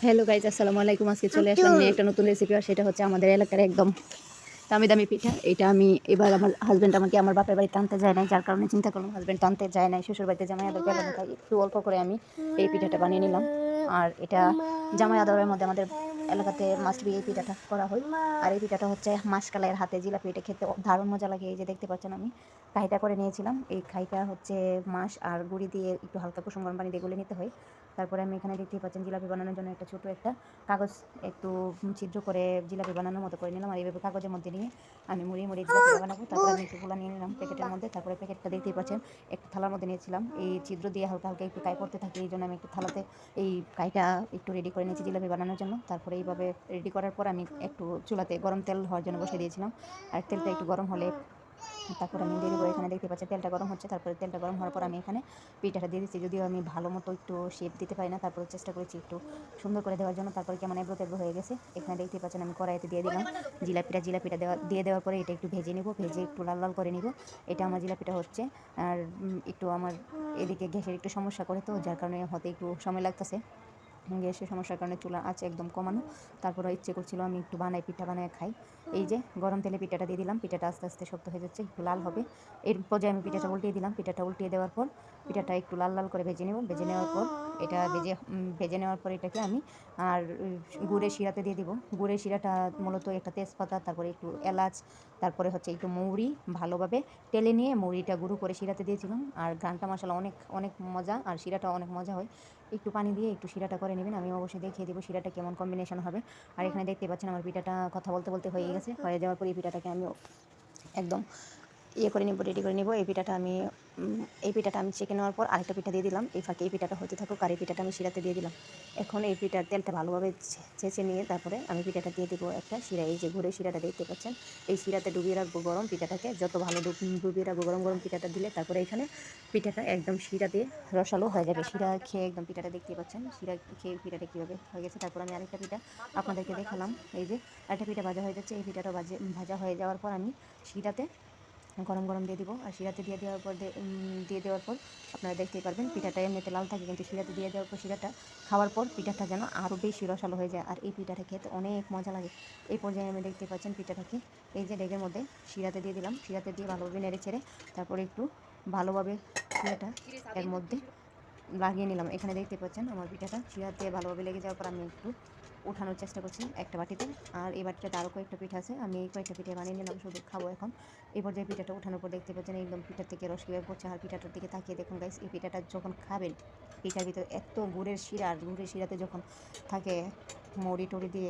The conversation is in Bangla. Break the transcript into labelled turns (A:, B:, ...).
A: হ্যালো গাইজ, আসসালামু আলাইকুম। আজকে চলে আসলাম নিয়ে একটা নতুন রেসিপি, আর সেটা হচ্ছে আমাদের এলাকার একদম দামি দামি পিঠা। এটা আমি এবার আমার হাজব্যান্ড আমাকে আমার বাপের বাড়িতে আনতে যায় নাই, যার কারণে চিন্তা করলাম হাজব্যান্ড তো আনতে যায় নাই, শ্বশুর বাড়িতে জামাই আদর পেলাম তাই একটু অল্প করে আমি এই পিঠাটা বানিয়ে নিলাম। আর এটা জামাই আদরের মধ্যে আমাদের এলাকাতে মাস্ট বি এই পিঠাটা করা হয়। আর এই পিঠাটা হচ্ছে মাসকালাইয়ের হাতে জিলাপি, এটা খেতে দারুণ মজা লাগে। এই যে দেখতে পাচ্ছেন আমি খাইটা করে নিয়েছিলাম। এই খাইটা হচ্ছে মাস আর গুঁড়ি দিয়ে একটু হালকা কুসুম গরম পানি দিয়ে গুলে নিতে হয়। তারপরে আমি এখানে দেখতেই পাচ্ছেন জিলাপি বানানোর জন্য একটা ছোটো একটা কাগজ একটু ছিদ্র করে জিলাপি বানানোর মতো করে নিলাম। আর এইভাবে কাগজের মধ্যে নিয়ে আমি মুড়িয়ে মুড়িয়ে জিলাপিটা বানাবো। তারপরে আমি একটু গুলা নিয়ে নিলাম প্যাকেটের মধ্যে। তারপরে প্যাকেটটা দেখতেই পাচ্ছেন একটা থালার মধ্যে নিয়েছিলাম। এই ছিদ্র দিয়ে হালকা হালকা একটু কাই পড়তে থাকে, এই জন্য আমি একটু থালাতে এই কাইটা একটু রেডি করে নিয়েছি জিলাপি বানানোর জন্য। তারপরে এইভাবে রেডি করার পর আমি একটু চুলাতে গরম তেল হওয়ার জন্য বসিয়ে দিয়েছিলাম। আর তেলটা একটু গরম হলে তারপর আমি দিয়ে দেবো। এখানে দেখতে পাচ্ছি তেলটা গরম হচ্ছে। তারপরে তেলটা গরম হওয়ার পর আমি এখানে পিঠাটা দিয়ে দিচ্ছি। যদিও আমি ভালো মতো একটু শেপ দিতে পারি না, তারপরে চেষ্টা করেছি একটু সুন্দর করে দেওয়ার জন্য। তারপরে কেমন এবড়ো তেবড়ো হয়ে গেছে। এখানে দেখতে পাচ্ছেন আমি কড়াইতে দিয়ে দিলাম জিলাপিটা দিয়ে দেওয়ার পরে এটা একটু ভেজে নিব, ভেজে একটু লাল লাল করে নিব। এটা আমার জিলাপিটা হচ্ছে। আর একটু আমার এদিকে গ্যাসের একটু সমস্যা করে, তো যার কারণে হতে একটু সময় লাগতেছে। গ্যাসের সমস্যার কারণে চুলা আছে একদম কমানো। তারপরে ইচ্ছে করছিল আমি একটু পিঠা বানায় খাই। এই যে গরম তেলে পিঠাটা দিয়ে দিলাম, পিঠাটা আস্তে আস্তে শক্ত হয়ে যাচ্ছে, একটু লাল হবে। এর পর্যায়ে আমি পিঠাটা উল্টিয়ে দিলাম। পিঠাটা উল্টিয়ে দেওয়ার পর পিঠাটা একটু লাল লাল করে ভেজে নেব। ভেজে নেওয়ার পর এটা ভেজে নেওয়ার পর এটাকে আমি আর গুড়ের শিরাতে দিয়ে দিব। গুড়ের শিরাটা মূলত একটা তেজপাতা, তারপরে একটু এলাচ, তারপরে হচ্ছে একটু মৌরি ভালোভাবে টেলে নিয়ে মৌরিটা গুঁড়ো করে শিরাতে দিয়েছিলাম। আর ঘ্রাণটা মশলা অনেক অনেক মজা, আর শিরাটা অনেক মজা হয়। একটু পানি দিয়ে একটু শিরাটা করে নেবেন। আমি অবশ্যই দেখিয়ে দেবো শিরাটা কেমন কম্বিনেশন হবে। আর এখানে দেখতে পাচ্ছেন আমার পিঠাটা কথা বলতে বলতে হয়ে গেছে। হয়ে যাওয়ার পর এই পিঠাটাকে আমি একদম করে নিব, রেডি করে নিব। এই পিঠাটা আমি চেকে নেওয়ার পর আরেকটা পিঠা দিয়ে দিলাম। এই ফাঁকে এই পিঠাটা হতে থাকুক, আর এই পিঠাটা আমি শিরাতে দিয়ে দিলাম। এখন এই পিঠার তেলটা ভালোভাবে ছেঁচে নিয়ে তারপরে আমি পিঠাটা দিয়ে দেবো একটা শিরা। এই যে ঘুরে শিরাটা দেখতে পাচ্ছেন, এই শিরাতে ডুবিয়ে রাখবো গরম পিঠাটাকে। যত ভালো ডুবিয়ে রাখবো গরম গরম পিঠাটা দিলে তারপরে এখানে পিঠাটা একদম শিরা দিয়ে রসালো হয়ে যাবে। শিরা খেয়ে একদম পিঠাটা দেখতেই পাচ্ছেন, শিরা খেয়ে পিঠাটা কীভাবে হয়ে গেছে। তারপর আমি আরেকটা পিঠা আপনাদেরকে দেখালাম। এই যে আরেকটা পিঠা ভাজা হয়ে যাচ্ছে। এই পিঠাটা ভাজা হয়ে যাওয়ার পর আমি শিরাতে গরম গরম দিয়ে দিব। আর শিরাতে দিয়ে দেওয়ার পর আপনারা দেখতেই পারবেন পিঠাটা এমনিতে লাল থাকে, কিন্তু শিরাতে দিয়ে দেওয়ার পর শিরাটা খাওয়ার পর পিঠাটা যেন আরও বেশি রসালো হয়ে যায়। আর এই পিঠাটা খেতে অনেক মজা লাগে। এই পর্যায়ে আমি দেখতে পাচ্ছেন পিঠাটাকে এই যে ডেগের মধ্যে শিরাতে দিয়ে দিলাম। শিরাতে দিয়ে ভালোভাবে নেড়ে ছেড়ে তারপরে একটু ভালোভাবে শিরাটা এর মধ্যে লাগিয়ে নিলাম। এখানে দেখতে পাচ্ছেন আমার পিঠাটা শিরাতে ভালোভাবে লেগে যাওয়ার পর আমি একটু উঠানোর চেষ্টা করছি একটা বাটিতে। আর এই বাটিটাতে আরও কয়েকটা পিঠা আছে, আমি এই কয়েকটা পিঠা বানিয়ে নিলাম, শুধু খাবো এখন। এই পর্যায়ে পিঠাটা উঠানোর পর দেখতে পাচ্ছেন একদম পিঠার থেকে রস কীভাবে পড়ছে। আর পিঠাটার দিকে তাকিয়ে দেখুন গাইস, এই পিঠাটা যখন খাবেন পিঠার ভিতরে এত গুড়ের শিরা, আর গুড়ের শিরাতে যখন থাকে মৌরি টড়ি দিয়ে